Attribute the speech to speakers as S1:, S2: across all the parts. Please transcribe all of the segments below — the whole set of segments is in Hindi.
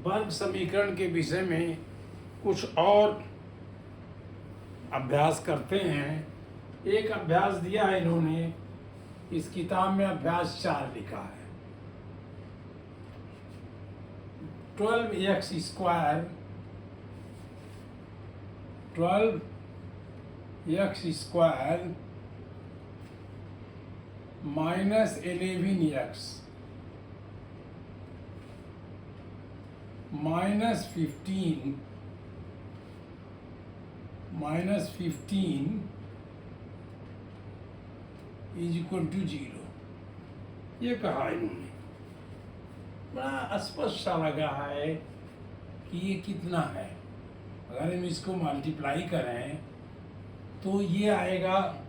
S1: वर्ग समीकरण के विषय में कुछ और अभ्यास करते हैं। एक अभ्यास दिया है इन्होंने, इस किताब में अभ्यास 4 लिखा है। 12x square 12x square minus 11x minus 15 is equal to 0, ये कहा इन्होंने। बड़ा स्पष्ट सा लगा है कि ये कितना है। अगर हम इसको मल्टीप्लाई करें तो ये आएगा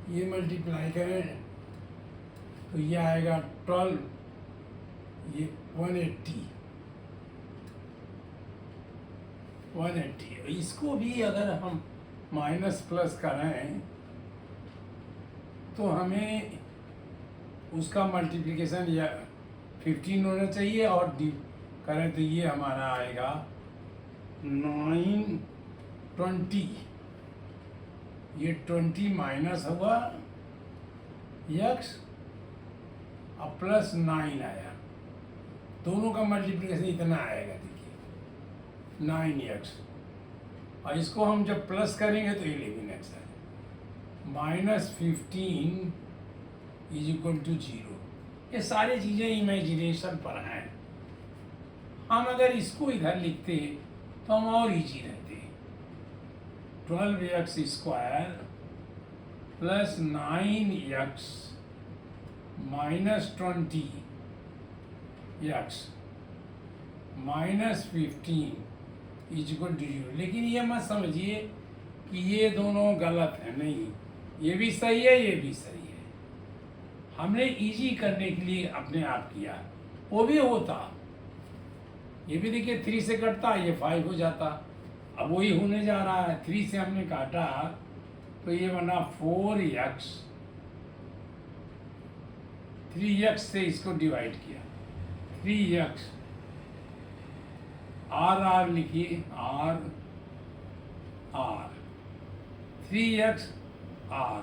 S1: ये मल्टीप्लाई करें तो ये आएगा 12, ये 180। इसको भी अगर हम माइनस प्लस करें तो हमें उसका मल्टीप्लिकेशन या 15 होना चाहिए, और करें तो ये हमारा आएगा 920। ये 20 माइनस हुआ x और प्लस 9 आया, दोनों का मल्टीप्लिकेशन इतना आएगा। देखिए 9x, और इसको हम जब प्लस करेंगे तो 11x आएगा। Minus 15 is equal to 0। ये सारी चीज़ें इमेजिनेशन पर हैं। हम अगर इसको इधर लिखते तो हम और ईजी रहते। 12x square plus 9x minus 20x minus 15 is equal to 0। लेकिन ये मत समझिए कि ये दोनों गलत है, नहीं, ये भी सही है, ये भी सही है। हमने इजी करने के लिए अपने आप किया, वो भी होता। ये भी देखिए 3 से कटता, ये 5 हो जाता। अब वही होने जा रहा है। 3 से हमने काटा तो ये बना 4x, 3x से इसको डिवाइड किया, 3x, r लिखिए, r 3x r,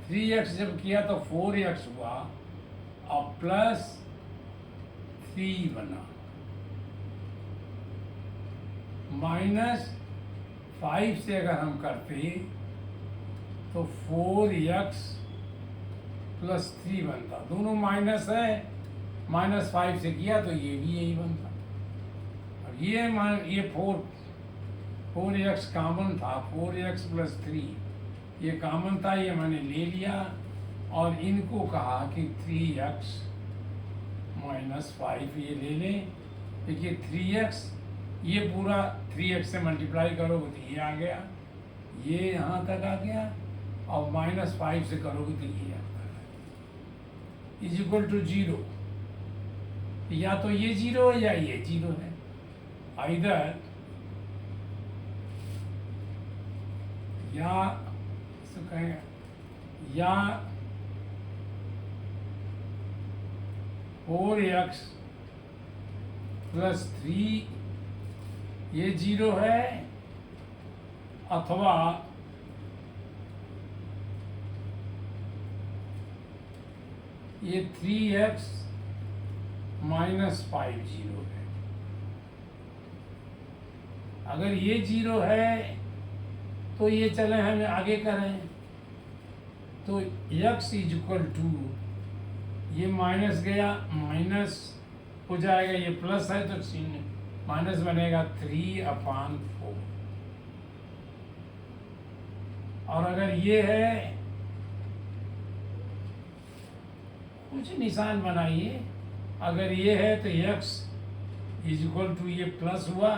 S1: 3x जब किया तो 4x हुआ और प्लस 3 बना, माइनस 5 से अगर हम करते तो 4x प्लस 3 बनता। दोनों माइनस है, माइनस 5 से किया तो ये भी यही बनता। और ये 4x कॉमन था, 4x प्लस 3 ये कॉमन था, ये मैंने ले लिया और इनको कहा कि 3x माइनस 5 ये ले लें। देखिए 3x, ये पूरा 3x से मल्टीप्लाई करोगे तो ये आ गया, ये यहाँ तक आ गया, और माइनस 5 से करोगे तो ये आता है, इज इक्वल टू 0। या तो ये 0 है या ये 0 है। इधर या इसको कहेंगे या 4x प्लस 3 ये 0 है, अथवा ये 3x माइनस 5 0 है। अगर ये 0 है तो ये चले हम आगे करें तो x इज इक्वल टू, ये माइनस गया, माइनस हो जाएगा, ये प्लस है तो चिन्ह माइनस बनेगा 3/4। और अगर ये है, कुछ निशान बनाइए, अगर ये है तो x इज इक्वल टू, ये प्लस हुआ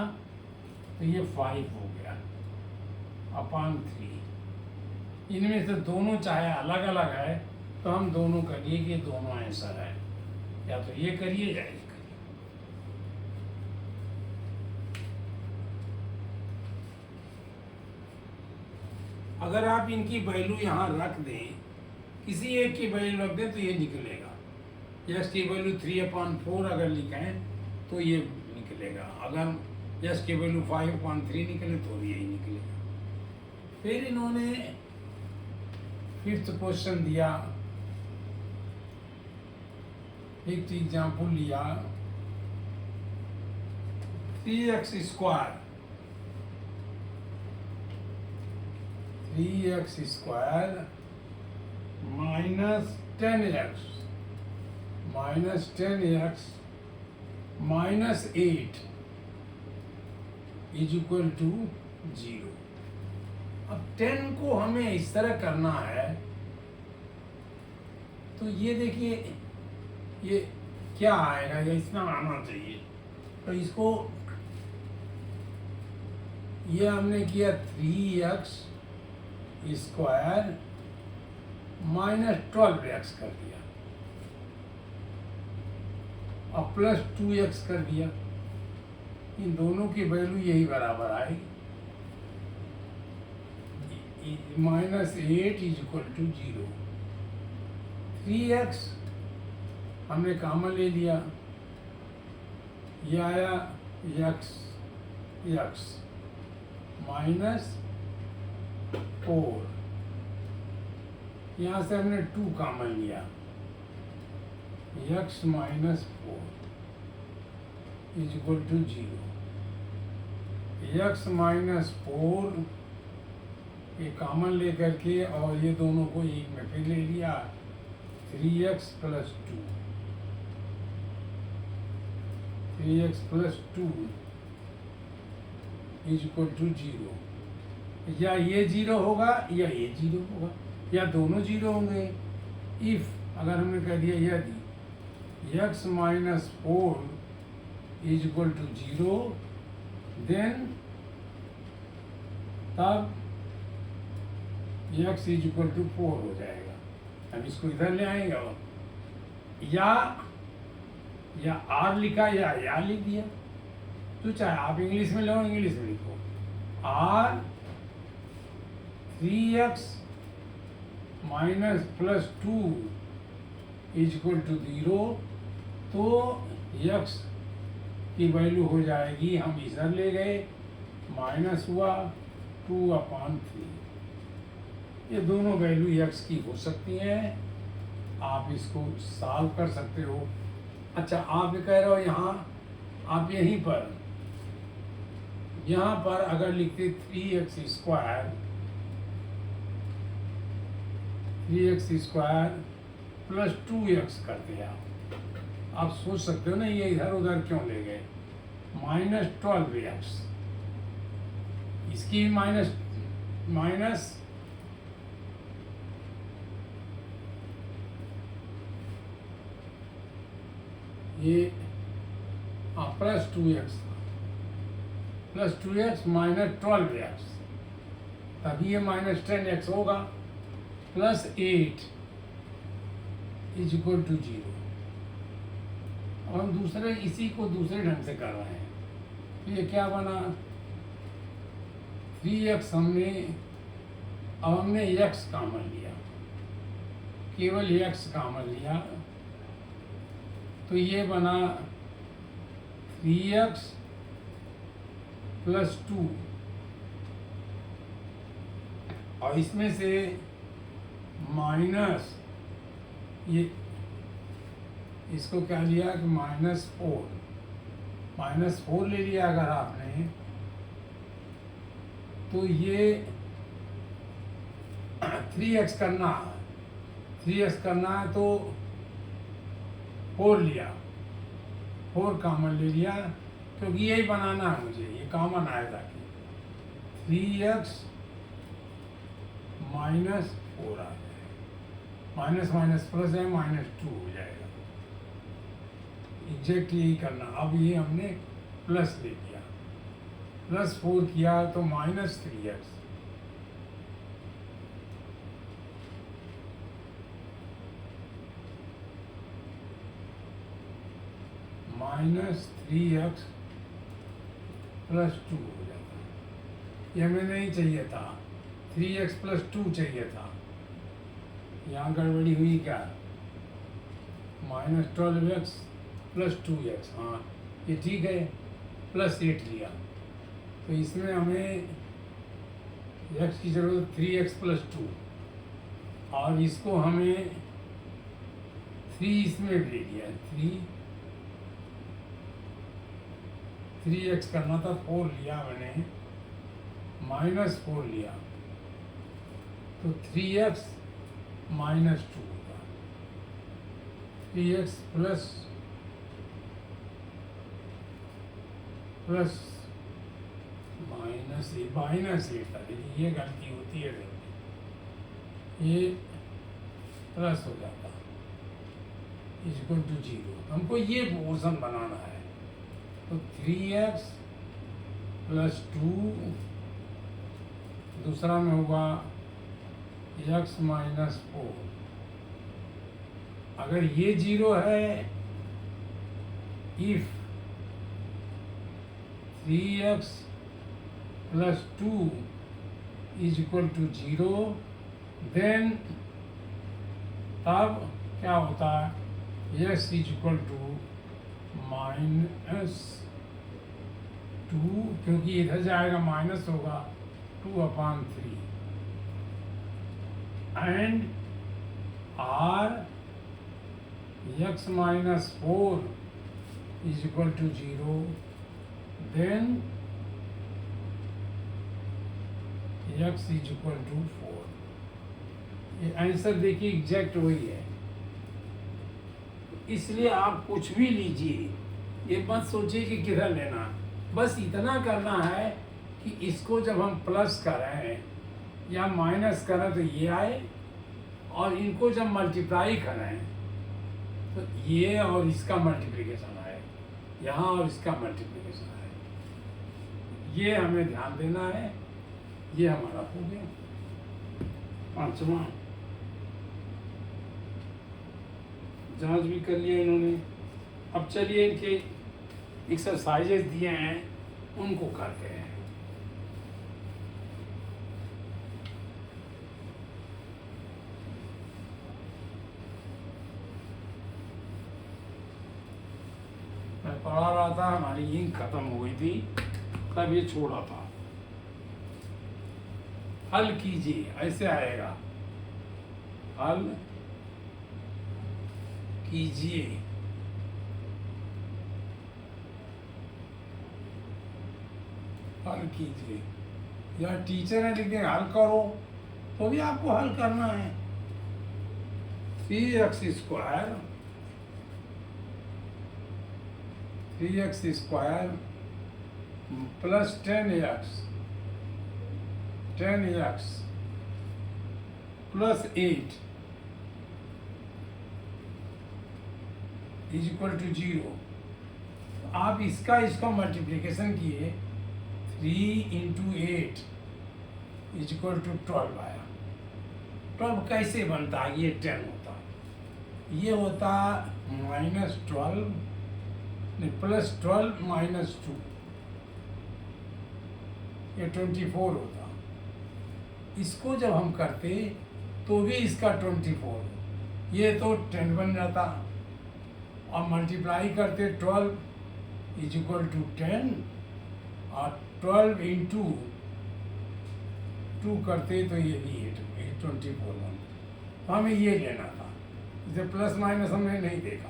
S1: तो ये 5 हो गया अपॉन 3। इनमें से दोनों चाहे अलग अलग है तो हम दोनों करिए कि दोनों आंसर है, या तो ये करिए या ये करिए। अगर आप इनकी वैल्यू यहाँ रख दें, किसी एक की वैल्यू रख दें तो ये निकलेगा। यस की वैल्यू 3/4 अगर लिखें तो ये निकलेगा, अगर यस की वैल्यू 5/3 निकले तो भी यही निकलेगा। फिर इन्होंने 5th क्वेश्चन दिया, एक एग्जाम्पल लिया, 3x square minus 10x minus 8 is equal to 0। अब 10 को हमें इस तरह करना है, तो ये देखिए ये क्या आएगा, ये इतना आना चाहिए। तो इसको ये हमने किया 3x स्क्वायर माइनस 12x कर दिया और प्लस 2x कर दिया। इन दोनों की वैल्यू यही बराबर आएगी, -8 इज इक्वल टू 0। 3x हमने कॉमन ले लिया, ये आया x माइनस 4, यहाँ से हमने 2 कॉमन लिया, x minus 4 is equal to 0। x minus 4 ये कॉमन लेकर के और ये दोनों को एक में फिर ले लिया, 3x plus 2 is equal to 0। या ये 0 होगा या ये 0 होगा या दोनों 0 होंगे। इफ अगर हमने कह दिया यदि x minus 4 is equal to 0, then तब x इज इक्वल टू 4 हो जाएगा। हम इसको इधर ले आएंगे, या r लिखा या लिख दिया, तो चाहे आप इंग्लिश में लो इंग्लिश में लिखो, r 3x minus plus 2 is equal to 0, तो x की वैल्यू हो जाएगी, हम इधर ले गए माइनस हुआ 2/3। ये दोनों वैल्यू x की हो सकती हैं, आप इसको सॉल्व कर सकते हो। अच्छा, आप ये कह रहे हो यहाँ आप यहाँ पर अगर लिखते 3x स्क्वायर प्लस 2x करते आप सोच सकते हो ना ये इधर उधर क्यों ले गए, माइनस 12x, इसकी माइनस ये प्लस 2x माइनस 12x, तभी ये माइनस 10x होगा, प्लस 8 इज इक्वल टू 0। और हम दूसरे इसी को दूसरे ढंग से कर रहे हैं, तो ये क्या बना, 3x हमने x कॉमन लिया, केवल x कॉमन लिया, तो ये बना 3x प्लस 2, और इसमें से माइनस ये इसको क्या लिया कि -4 ले लिया अगर आपने, तो ये 3x करना है तो 4 लिया, 4 कॉमन ले लिया, क्योंकि यही बनाना है मुझे, ये कॉमन आएगा कि 3x माइनस 4 आ जाएगा, माइनस माइनस प्लस है, -2 हो जाएगा। एग्जैक्ट यही करना। अब ये हमने प्लस ले लिया, प्लस 4 किया तो माइनस 3x, -3x प्लस 2 हो जाता है। ये हमें नहीं चाहिए था, 3x+2 चाहिए था, यहाँ गड़बड़ी हुई क्या? -12x+2x, हाँ ये ठीक है, +8 लिया, तो इसमें हमें x की जरूरत 3x+2, और इसको हमें 3 इसमें ले लिया है, 3x करना था, 4 लिया मैंने, -4 लिया, तो 3x -2 होगा, 3x प्लस -8 था, देखिए ये गलती होती है, ये प्लस हो जाता, इक्वल टू 0, हमको ये पोर्शन बनाना है, तो 3x+2, दूसरा में होगा x-4, अगर ये 0 है, if 3x+2 is equal to 0, then तब क्या होता है, x इज इक्वल टू -2, क्योंकि इधर जाएगा माइनस होगा 2/3, and r x-4 is equal to 0, then x is equal to 4। ये आंसर देखिए एग्जैक्ट वही है, इसलिए आप कुछ भी लीजिए, ये मत सोचिए कि किधर लेना, बस इतना करना है कि इसको जब हम प्लस करें या माइनस करें तो ये आए, और इनको जब मल्टीप्लाई करें तो ये और इसका मल्टीप्लिकेशन आए, यहाँ और इसका मल्टीप्लिकेशन आए, ये हमें ध्यान देना है। ये हमारा हो गया 5वां, जांच भी कर लिया इन्होंने। अब चलिए इनके एक्सरसाइजेस दिए हैं उनको करते हैं। मैं पढ़ा रहा था, हमारी इंक खत्म हो गई थी, तब ये छोड़ा था। हल कीजिए, ऐसे आएगा, हल कीजिए, हल कीजिए, या टीचर है लिख देंगे हल करो, तो भी आपको हल करना है। 3x² plus 10x plus 8 is equal to 0। आप इसका मल्टीप्लिकेशन किए, 3 × 8 इज इक्वल टू 12 आया। 12 कैसे बनता है? ये 10 होता, ये होता -12 +12 -2, ये 24 होता। इसको जब हम करते तो भी इसका 24, ये तो 10 बन जाता, और मल्टीप्लाई करते 12 इज इक्वल टू 10, और 12 × 2 करते तो ये भी 24 बनता। तो हमें ये लेना था, इसे प्लस माइनस हमने नहीं देखा,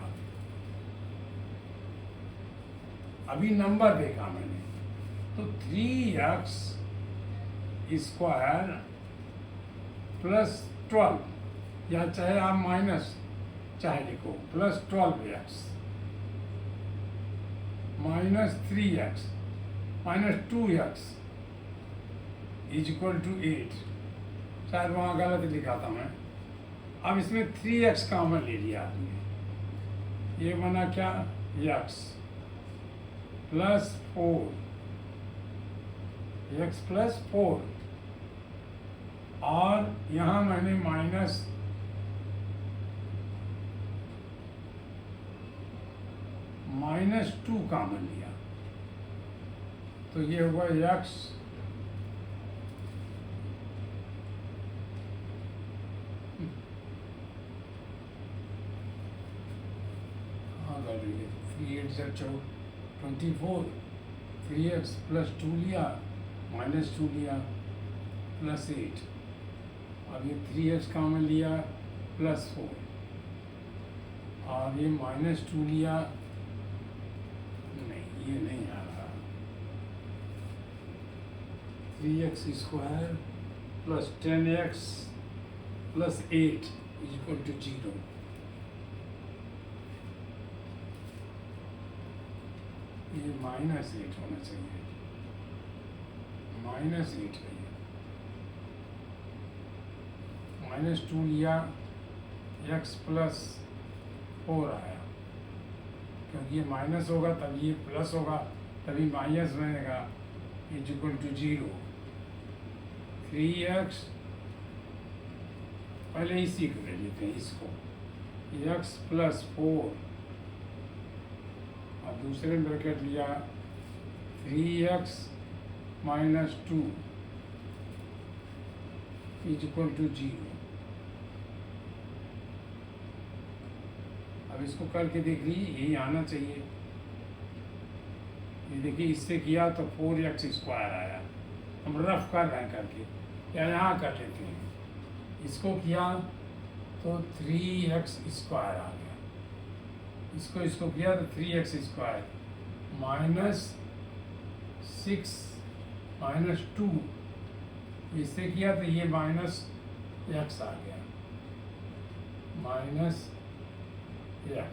S1: अभी नंबर देखा मैंने। तो 3x² प्लस 12, या चाहे आप माइनस चाहे लिखो, plus 12x -3x -2x is equal to 8। शायद वहाँ गलत लिखा था मैं। अब इसमें 3x कॉमन ले लिया आपने, ये बना क्या, x प्लस 4, x प्लस 4, और यहाँ मैंने -2 कॉमन लिया, तो ये हुआ x और ये 3 8 24, 3x प्लस 2 लिया माइनस 2 लिया प्लस 8, अब ये 3x कॉमन लिया प्लस 4 और ये माइनस 2 लिया, नहीं ये नहीं आ रहा, 3x square plus 10x plus 8 equal to 0। ये -8 होना चाहिए, -8 है ये, -2 लिया, x प्लस 4 आया, क्योंकि ये माइनस होगा तभी ये प्लस होगा, तभी माइनस बनेगा, इक्वल टू 0। 3x पहले इसी को ले लेते हैं, इसको x प्लस 4 और दूसरे ब्रैकेट लिया 3x माइनस 2 इक्वल टू 0। अब इसको करके देख लीजिए, यही आना चाहिए। ये देखिए इससे किया तो 4x स्क्वायर आया, हम रफ कर रहे हैं करके, या यहाँ कर लेते हैं, इसको किया तो 3x स्क्वायर आ गया, इसको किया तो 3x स्क्वायर -6 -2, इससे किया तो ये -x आ गया, -x,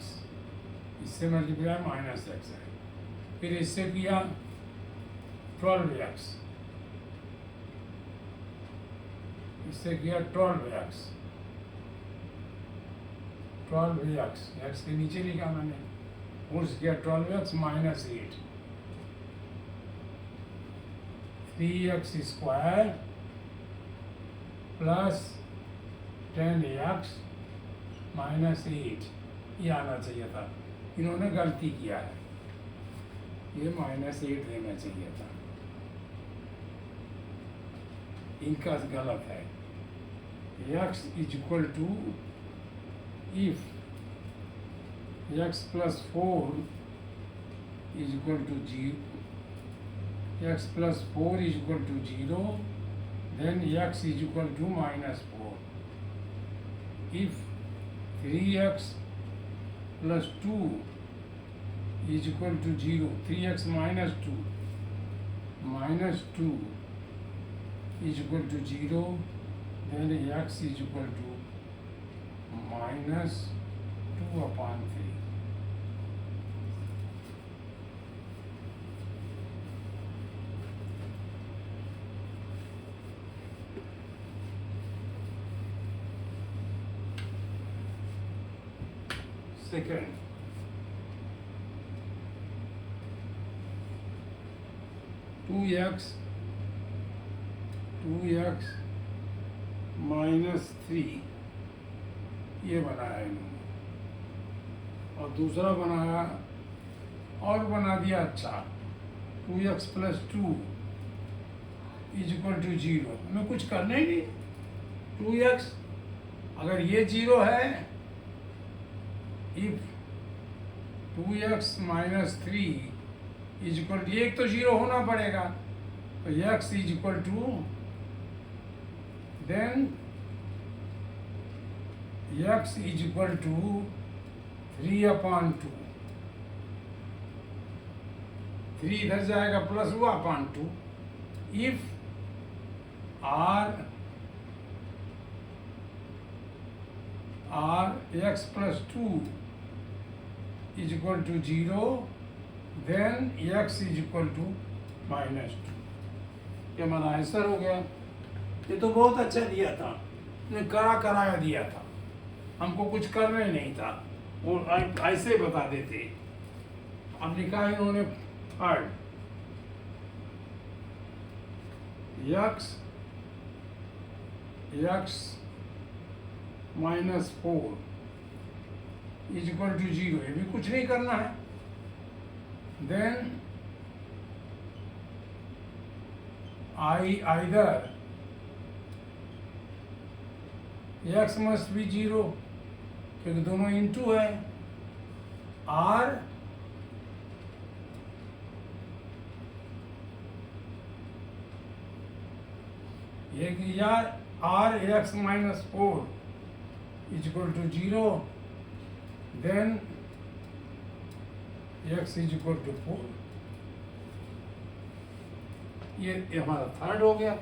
S1: इससे मल्टीप्लाई -x है, फिर इससे किया 12x, इससे किया 12x, x के नीचे लिखा मैंने, और किया 12x minus 8, 3x square plus 10x minus 8, ये आना चाहिए था, इन्होंने गलती किया है, ये -8 देना चाहिए था, इनका गलत है। x equal to if x plus 4 equal to 0, x plus 4 equal to 0, then x equal to -4, if 3x plus 2 equal to 0, 3x minus 2 equal to 0, then x equal to -2/3। Second, two x -3 ये बनाया इन्होंने, और दूसरा बनाया और बना दिया अच्छा 2x प्लस 2 इक्वल टू 0, हमें कुछ करना ही नहीं, 2x अगर ये 0 है, if 2x minus 3 equal to, एक तो 0 होना पड़ेगा, तो x equal to, then x equal to 3/2, 3 इधर जाएगा प्लस हुआ upon 2, if r x plus 2 equal to 0, देन x इक्वल टू -2। ये हमारा आंसर हो गया। ये तो बहुत अच्छा दिया था, ने कराया दिया था, हमको कुछ करना ही नहीं था, वो ऐसे बता देते। अब लिखा है इन्होंने थर्ड, x -4 इक्वल टू 0, ये भी कुछ नहीं करना है, then either x must be 0, क्योंकि दोनों इनटू है, आर ये किया or X minus 4 is equal to 0, then X is equal to 4। ये हमारा थर्ड हो गया।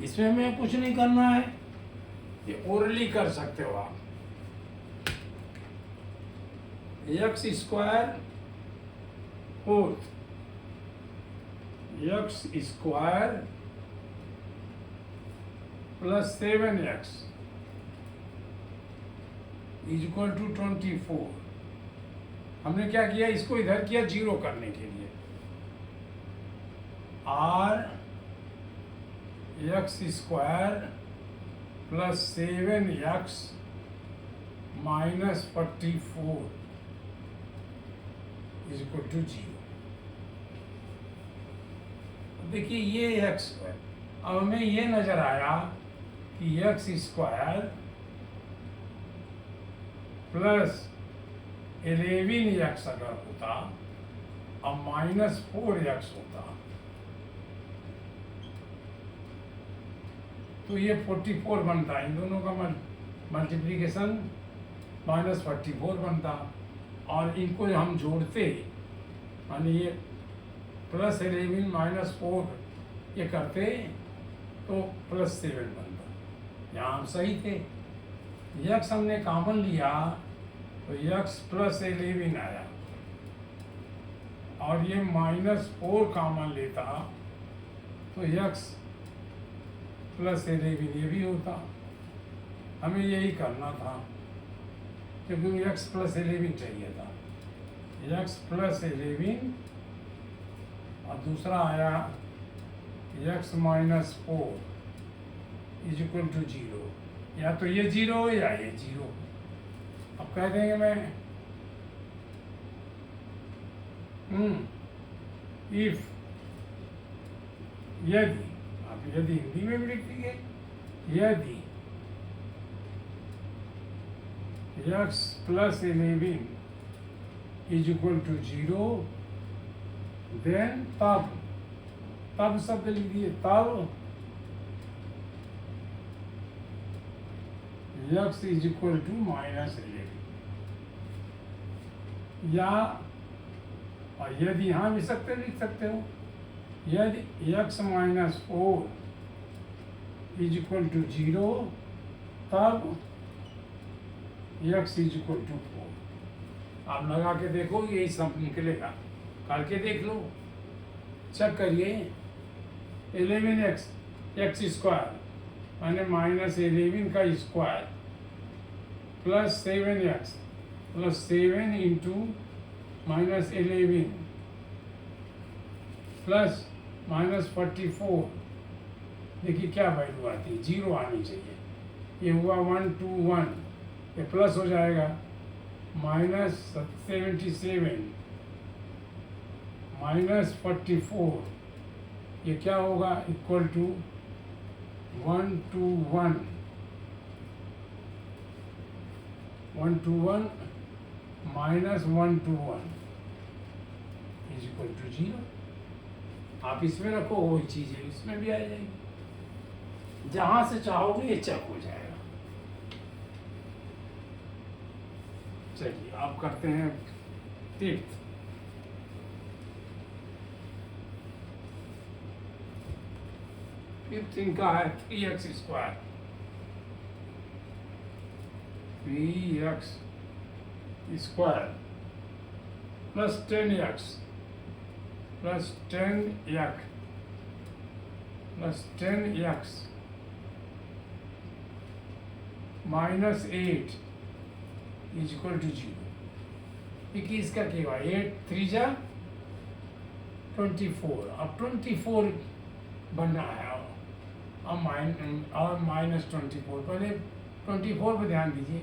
S1: इसमें हमें कुछ नहीं करना है, ये ओरली कर सकते हो आप। X square fourth, X square plus 7x is equal to 24। हमने क्या किया, इसको इधर किया 0 करने के लिए। Or X square plus 7x minus 44 is equal to 0। देखिए ये x है। अब हमें ये नजर आया कि एक्स स्क्वायर प्लस 11x अगर होता और माइनस 4x होता तो ये 44 बनता। इन दोनों का मल्टीप्लिकेशन माइनस 44 बनता, और इनको हम जोड़ते मानी ये प्लस 11 माइनस 4 ये करते तो प्लस 7 बनता। यहाँ हम सही थे। यक्स हमने कॉमन लिया तो यक्स प्लस 11 आया, और ये माइनस 4 कॉमन लेता तो यक्स प्लस 11 ये भी होता। हमें यही करना था क्योंकि यक्स प्लस 11 चाहिए था। यक्स प्लस 11 और दूसरा आया X minus 4 is equal to 0। या तो ये 0 हो या ये 0। अब कह देंगे मैं इफ, यदि, आप यदि हिंदी में भी लिख दीजिए, यदि X plus 11 is equal to 0, then तब शब्द लिख दिए, तब X is equal to minus 11। या और यदि यहाँ भी सकते लिख सकते हो, यदि X minus 4 is equal to 0, तब एक्स इज इक्वल टू 4। आप लगा के देखो यही सब निकलेगा, करके देख लो, चेक करिए। 11x एक्स स्क्वायर माने माइनस 11 का square plus 7x plus 7 into minus 11 plus minus 44। देखिए क्या वैल्यू आती है, 0 आनी चाहिए। ये हुआ 1 2 1, ये प्लस हो जाएगा माइनस 77 माइनस 44, ये क्या होगा equal to 1 2 1 1 2 1 minus 1 2 1 is equal to 0। आप इसमें रखो वही चीज़ है इसमें भी आ जाएगी। जहाँ से चाहोगे ये चेक हो जाएगा। चलिए आप करते हैं फिफ्थ। फिफ्थ इनका है 3x square, 3x square plus 10x plus 10x plus 10x minus 8 is equal to 0। देखिए इसका क्या हुआ, 8 3 जा 24। अब 24 बनना है और माइनस 24। पहले 24 पे ध्यान दीजिए,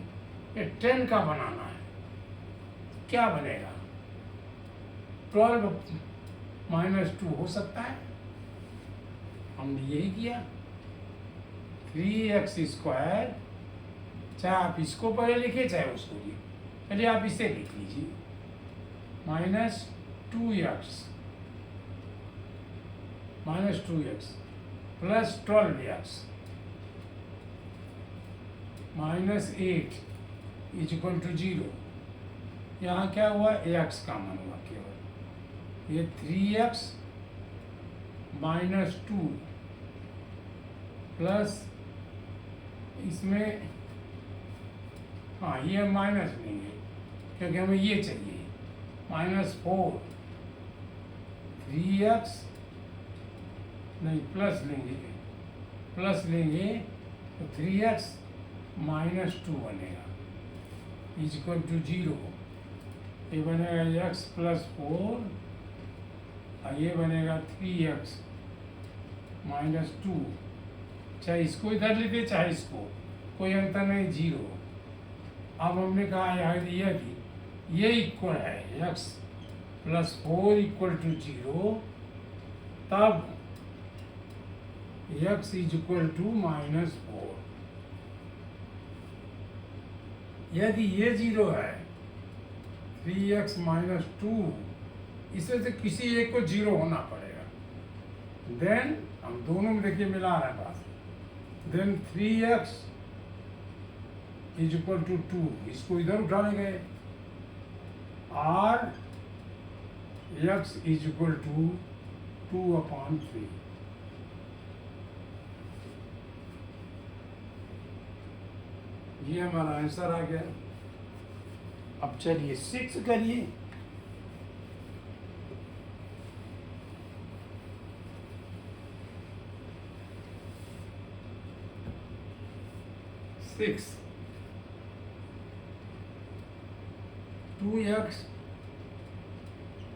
S1: ये 10 का बनाना है। क्या बनेगा, 12 माइनस 2 हो सकता है। हमने यही किया। 3x स्क्वायर, चाहे आप इसको पहले लिखिए चाहे उसको लिखिए, चलिए आप इसे लिख लीजिए। Minus two X plus 12x minus 8 is equal to 0। यहाँ क्या हुआ, x कॉमन हुआ केवल, ये 3x माइनस 2 प्लस इसमें, हाँ ये माइनस लेंगे क्योंकि हमें ये चाहिए, -4 3x नहीं प्लस लेंगे तो 3x माइनस 2 बनेगा इज इक्वल टू 0। ये बनेगा x प्लस 4 और ये बनेगा 3x माइनस 2। चाहे इसको इधर लेते चाहे इसको, कोई अंतर नहीं, 0। अब हमने कहा यदि ये इक्वल है x प्लस 4 इक्वल टू 0, तब x इज इक्वल टू -4। यदि ये 0 है, 3x माइनस 2, इसमें से किसी एक को 0 होना पड़ेगा। देन हम दोनों में देखिए मिला रहे हैं बात, then 3x is equal to 2, इसको इधर उठाने गए, और x इज इक्वल टू 2/3। ये हमारा आंसर आ गया। अब चलिए 6 करिए। Six 2x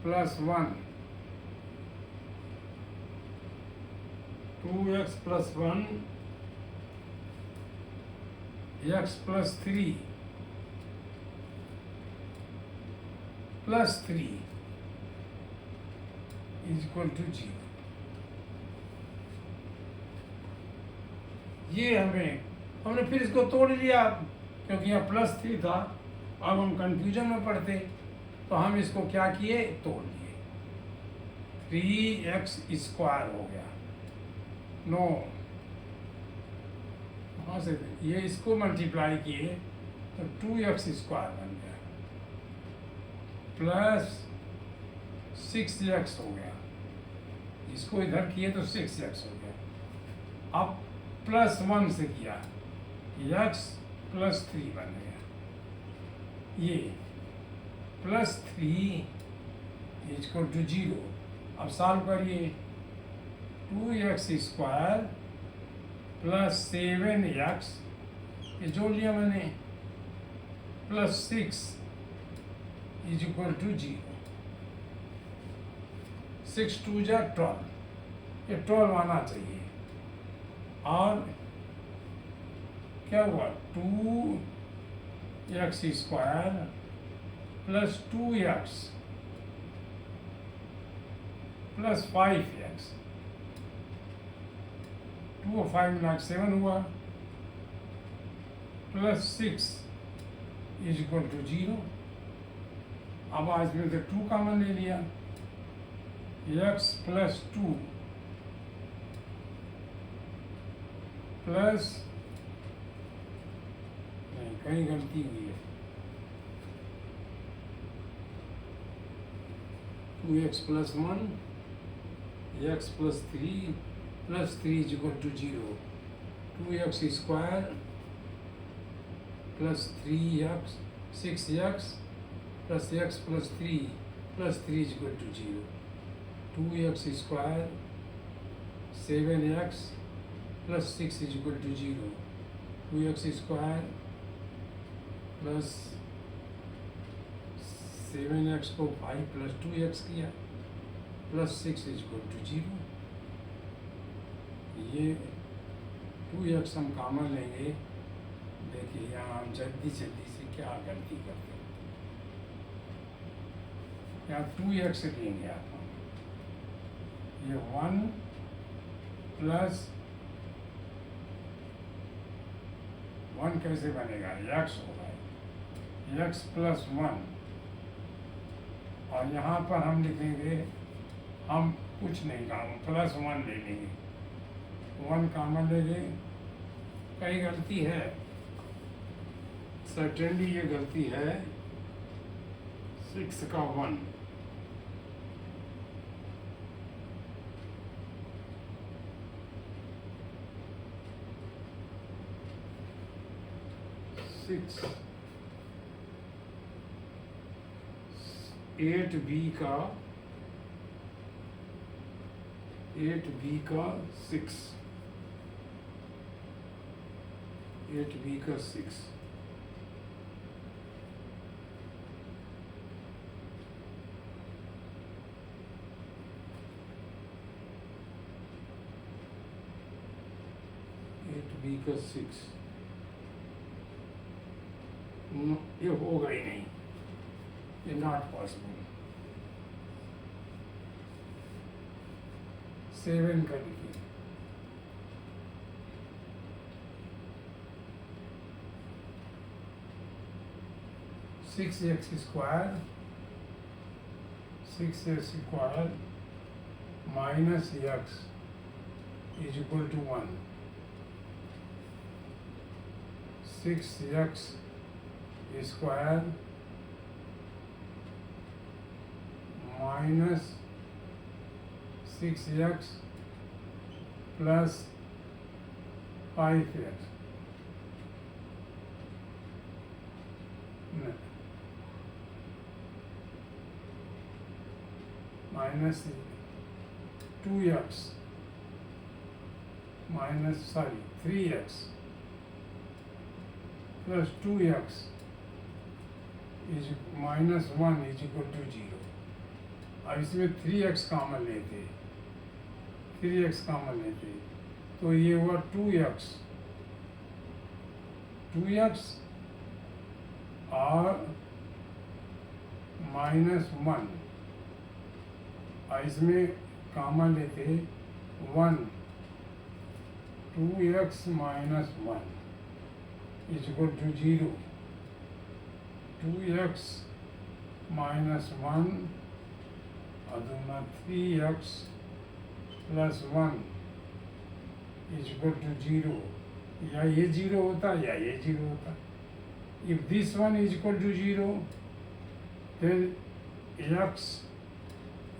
S1: plus 1 2x plus 1 x plus 3 plus 3 is equal to 0। ये हमने फिर इसको तोड़ लिया क्योंकि यहाँ +3 था। अब हम कंफ्यूजन में पड़ते तो हम इसको क्या किए, तोड़ लिए, 3x स्क्वायर हो गया। नो, वहाँ से ये इसको मल्टीप्लाई किए तो 2x स्क्वायर बन गया, प्लस 6x हो गया, इसको इधर किए तो 6x हो गया। अब +1 से किया, x प्लस 3 बन गया। ये +3 इज इक्वल टू 0। अब सॉल्व करिए, 2x स्क्वायर प्लस 7x, ये जोड़ लिया मैंने, प्लस 6 इज इक्वल टू 0। 6 2 जा 12, ये 12 आना चाहिए। और क्या हुआ, 2x square plus 2x plus 5x, 2 और 5 मिला 7 हुआ, प्लस 6 इज इक्वल टू 0। अब आज में से 2 कॉमन ले लिया, x प्लस 2 प्लस, नहीं कहीं गलती हुई है, 2x plus 1 x plus 3 plus 3 is equal to 0। 2x square plus 3x 6x plus x plus 3 plus 3 is equal to 0। 2x square 7x plus 6 is equal to 0। 2x square plus 7x को 5 प्लस 2x किया, प्लस 6 इज इक्वल टू 0। ये 2x हम कॉमन लेंगे। देखिए यहाँ हम जल्दी से क्या गलती करते हैं, यहाँ 2x लेंगे आप, ये 1 प्लस 1 कैसे बनेगा, x होगा, x प्लस 1 और यहाँ पर हम लिखेंगे, हम कुछ नहीं काम +1 ले लेंगे, 1 कॉमन ले लेंगे। कई गलती है, सर्टेनली ये गलती है 6 का 1, सिक्स 8b का 6, 8b का 6, ये होगा ही नहीं, ये नॉट पॉसिबल। 7 का लिखिए, (6x square) minus x is equal to 1, 6x square minus 6x plus 5x minus 2x minus 3x plus 2x is -1 is equal to 0। अब इसमें 3x कॉमन लेते, 3x कॉमन लेते तो ये हुआ 2x और -1, और इसमें कॉमन लेते 1, 2x minus 1 is equal to 0, 2x minus 1 और दूसरा 3x plus 1 is equal to 0, या ये 0 होता या ये 0 होता। If this one is equal to 0 then x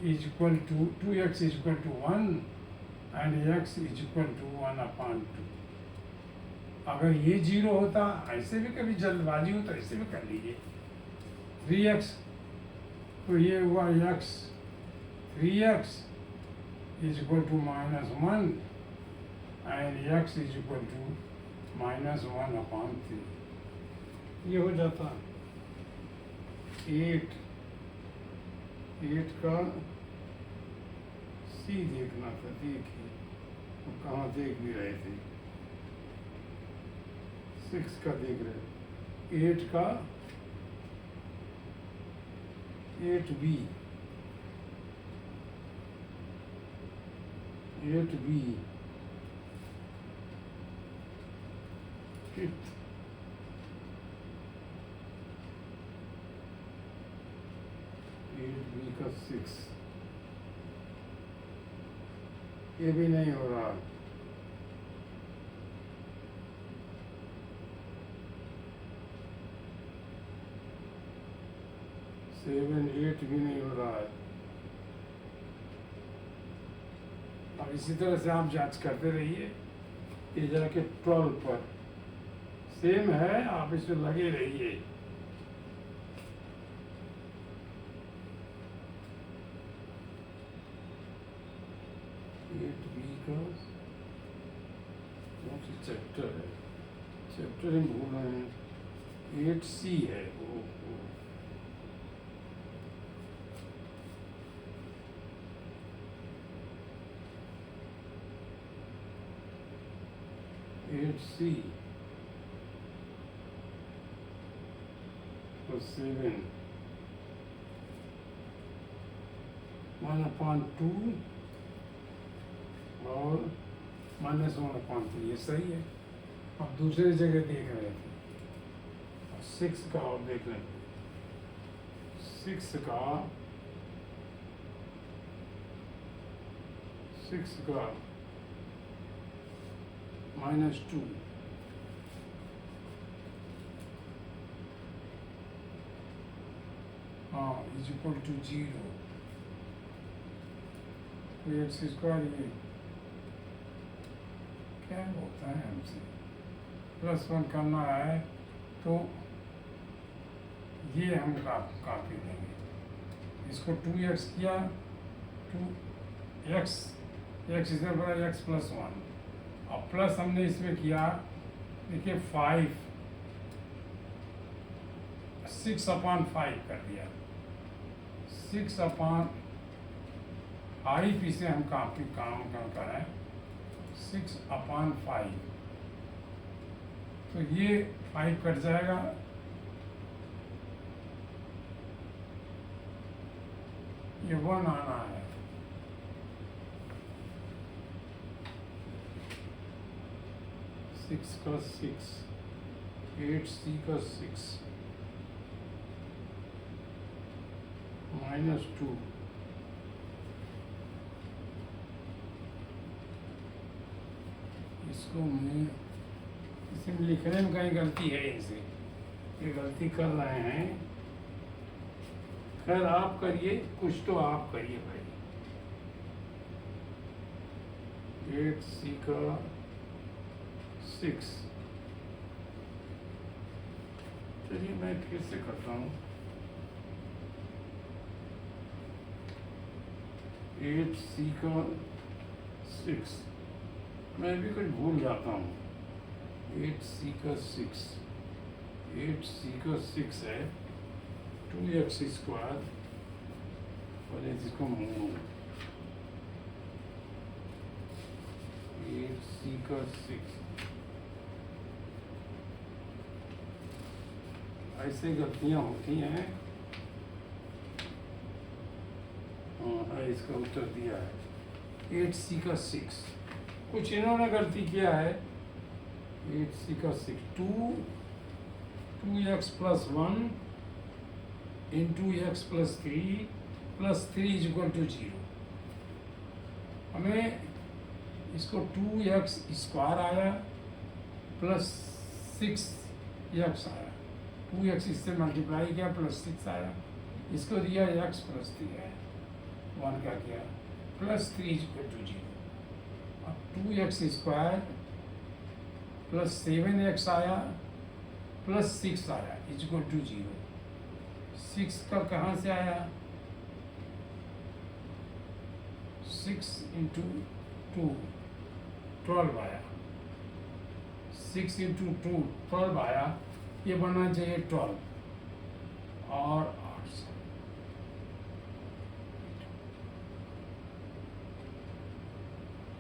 S1: is equal to 2x is equal to 1 and x is equal to 1/2। अगर ये 0 होता, ऐसे भी कभी जल्दबाजी हो तो ऐसे भी कर लीजिए, 3x तो ये हुआ x, 3x is equal to -1 and x is equal to -1/3। ये हो जाता 8 का C देखना था, देखिए तो कहाँ देख भी रहे थे, 6 का देख रहे, 8 का 8b 5th 8b का 6, ये भी नहीं हो रहा, सेवन 8 भी नहीं हो रहा है। अब इसी तरह से आप जांच करते रहिए, ये जाके 12 पर सेम है, आप इसमें लगे रहिए। कौन सी चैप्टर है, चैप्टर हम भूल रहे हैं, 8C है वो। 8C तो 7 1/2 और -1/3, ये सही है। अब दूसरी जगह देख रहे थे, 6 का और देख रहे थे, 6 का 6 का -2 हाँ इज इक्वल टू 0। तो एक्स स्क्वायर ये क्या होता है हमसे +1 करना है तो ये हम काफी देंगे। इसको 2x किया 2x x इधर बड़ा x + 1 और प्लस हमने इसमें किया देखिए 6/5 कर दिया 6/5 इसे हम काफी काम करें 6/5 तो ये 5 कट जाएगा ये 1 आना है। सिक्स का 6 8c का 6 -2 इसको मैं इसमें लिखने में कहीं गलती है इनसे ये गलती कर रहे हैं। खैर आप करिए कुछ तो आप करिए भाई 8c का 6 चलिए मैं फिर से करता हूँ 8c का 6 मैं भी कुछ भूल जाता हूँ 8c का 6 8c का 6 है 2x² और इसको मूव 8c का 6 ऐसे गलतियाँ होती हैं। हाँ इसका उत्तर दिया है 8c का 6 कुछ इन्होंने गलती किया है 8c का 6 2x + 1 into x + 3 + 3 = 0। हमें इसको 2x² आया प्लस 6x आया 2x इससे मल्टीप्लाई किया +6 आया इसको दिया x + 3 है 1 का किया + 3 = 0। अब 2x² + 7x आया + 6 आया = 0। 6 का कहाँ से आया 6 × 2 12 आया 6 × 2 12 आया ये बनना चाहिए 12 और 8 से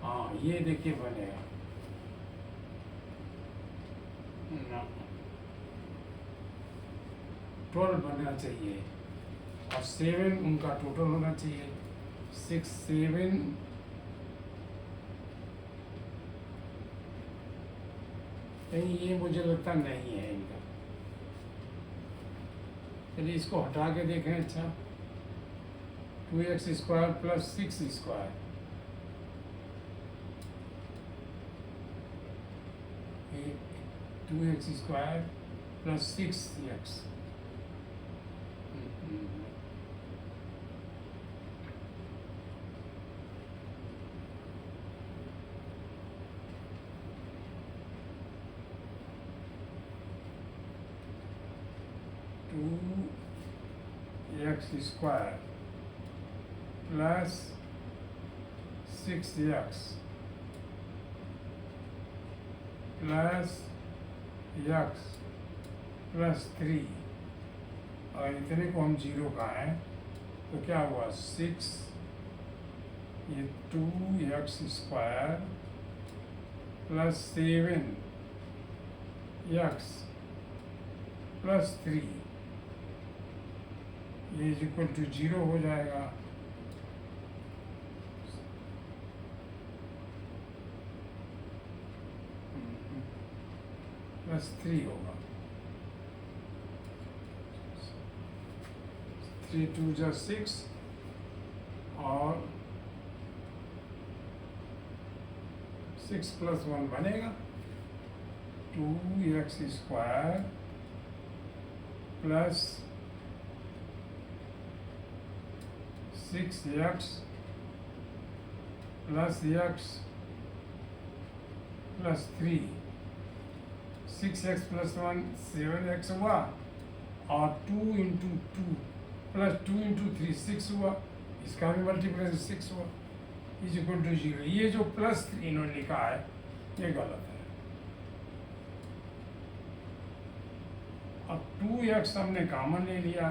S1: हाँ ये देखिए बनेगा ना 12 बनना चाहिए और 7 उनका टोटल होना चाहिए 6 7 नहीं ये मुझे लगता नहीं है इनका। चलिए इसको हटा के देखें। अच्छा 2x² + 6² 2x² + 6x 2x² + 6x + x + 3 और इतने को हम 0 का है तो क्या हुआ 6 ये 2x² + 7x + 3 ये = 0 हो जाएगा। +3 होगा 3 × 2 = 6 और 6 + 1 बनेगा 2x² plus 6x plus x plus 3, 6x plus 1 7x हुआ और 2 × 2 प्लस 2 × 3 6 हुआ, इसका भी मल्टीप्लाई 6 हुआ इज इक्वल टू 0। ये जो प्लस 3 इन्होंने लिखा है ये गलत है। अब 2x हमने कॉमन ले लिया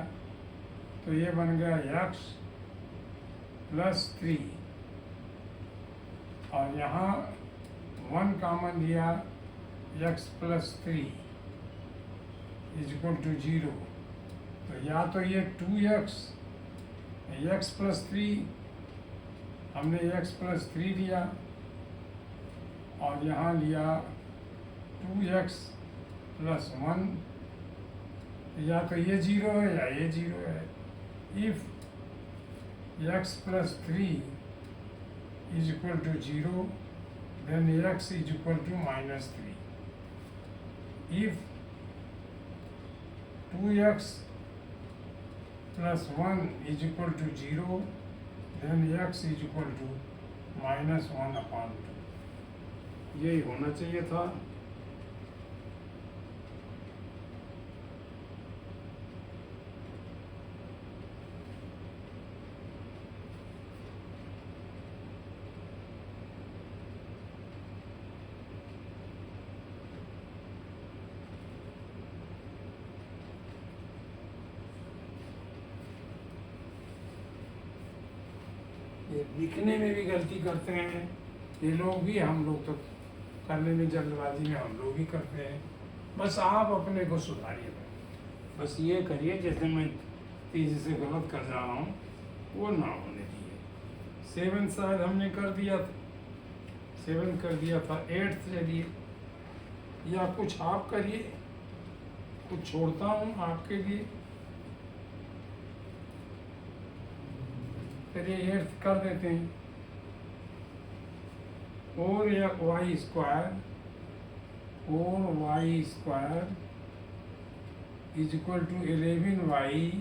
S1: तो ये बन गया x प्लस 3 और यहाँ 1 कॉमन लिया x plus 3 is equal to 0। तो या तो ये 2x x प्लस 3 हमने x प्लस 3 लिया और यहाँ लिया 2x प्लस 1, या तो ये 0 है या ये 0 है। If x plus 3 is equal to 0 then x is equal to -3. If 2x plus 1 is equal to 0 then x is equal to -1/2। यही होना चाहिए था। ये लिखने में भी गलती करते हैं ये लोग भी, हम लोग तो करने में जल्दबाजी में हम लोग भी करते हैं। बस आप अपने को सुधारिए, बस ये करिए जैसे मैं तेज़ी से गलत कर जा रहा हूँ वो ना होने दिए। 7 शायद हमने कर दिया था, 7 कर दिया था, 8 चलिए या कुछ आप करिए, कुछ छोड़ता हूँ आपके लिए। फिर ये 8 कर देते हैं। 4y² is equal to 11y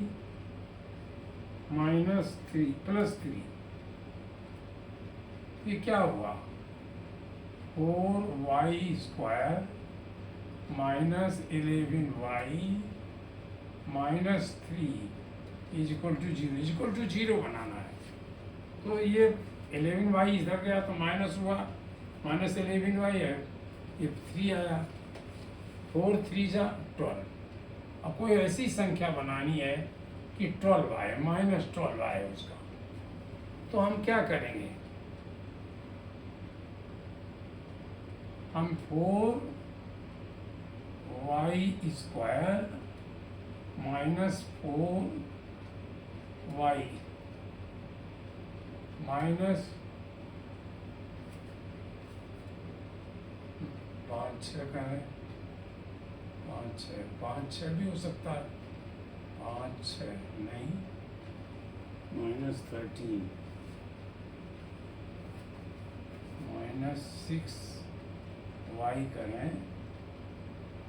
S1: -3 plus 3। ये क्या हुआ? 4y² -11y -3 is equal to 0, is equal to 0 बनाना है। तो ये 11y इधर गया तो माइनस हुआ, -11y है, ये 3 आया, 4 3 जा 12। अब कोई ऐसी संख्या बनानी है कि 12 आए, -12 आए उसका, तो हम क्या करेंगे? हम 4y² -4y माइनस 5 6 करें, 5 6 भी हो सकता है, 5 6 नहीं, -13 -6y करें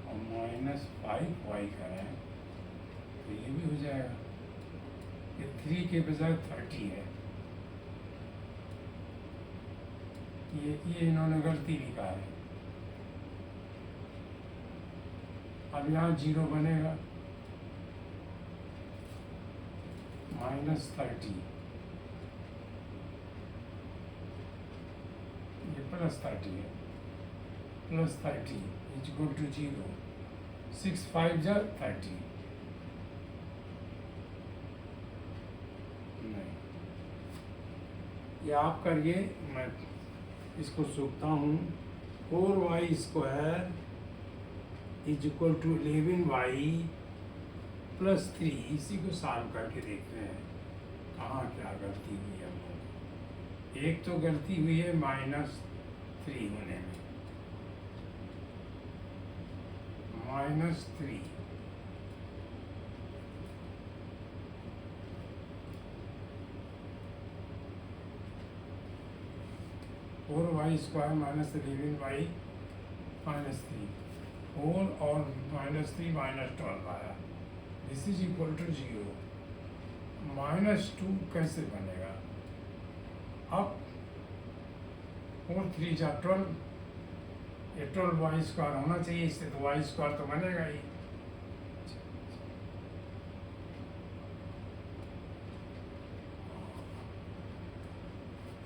S1: और -5y करें तो ये भी हो जाएगा। ये 3 के बजाय 30 है। ये इन्होंने गलती लिखा है। अब यहाँ 0 बनेगा, -30, ये +30 है, +30 इज इक्वल टू 0, 6 5 जा 30। नहीं, ये आप करिए, मैं इसको सूखता हूँ। 4y² is equal to 11y + 3। इसी को सॉल्व करके देखते हैं कहाँ क्या गलती हुई है हम लोग। एक तो गलती हुई है -3 होने में, -3 4y² Y square minus 11y minus 3 whole और -3 -12 आया। This is equal to 0। -2 कैसे बनेगा? अब 4 3 जा 12, ये 12y स्क्वायर होना चाहिए, इससे तो y स्क्वायर तो बनेगा ही।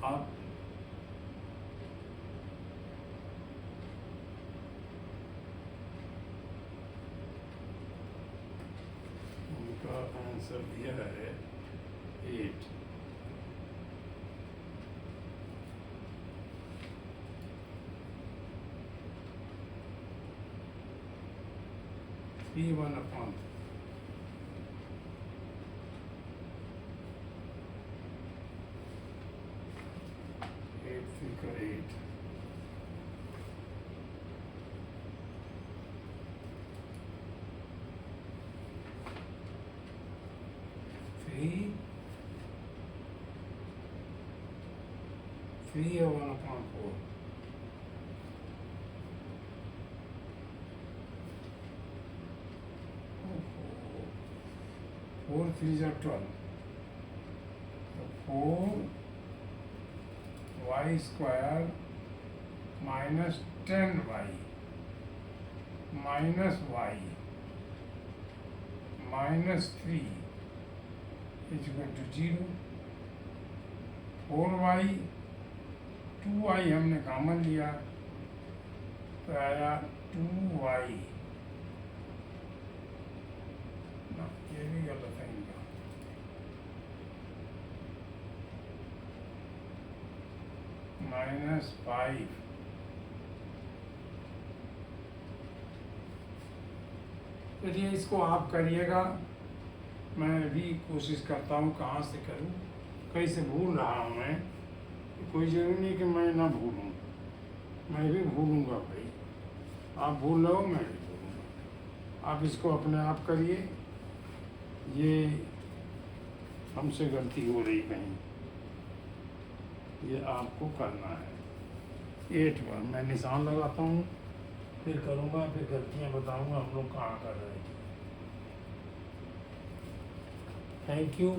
S1: अब उनका आंसर दिया है 8। P1 upon 8 figure 8। Three or 1 upon 4। Four 3 are 12. So 4y square minus 10y minus y minus 3 is equal to 0। 4y 2y हमने कॉमन लिया तो आया 2y। ना ये भी गलत है इनका। -5। चलिए इसको आप करिएगा, मैं भी कोशिश करता हूँ कहाँ से करूँ, कैसे भूल रहा हूँ मैं। कोई ज़रूरी नहीं कि मैं ना भूलूँ, मैं भी भूलूँगा भाई। आप भूल रहे हो, मैं भी भूलूँगा। आप इसको अपने आप करिए, ये हमसे गलती हो रही कहीं, ये आपको करना है। 8 बार मैं निशान लगाता हूँ, फिर करूँगा, फिर गलतियाँ बताऊँगा हम लोग कहाँ कर रहे हैं। Thank you.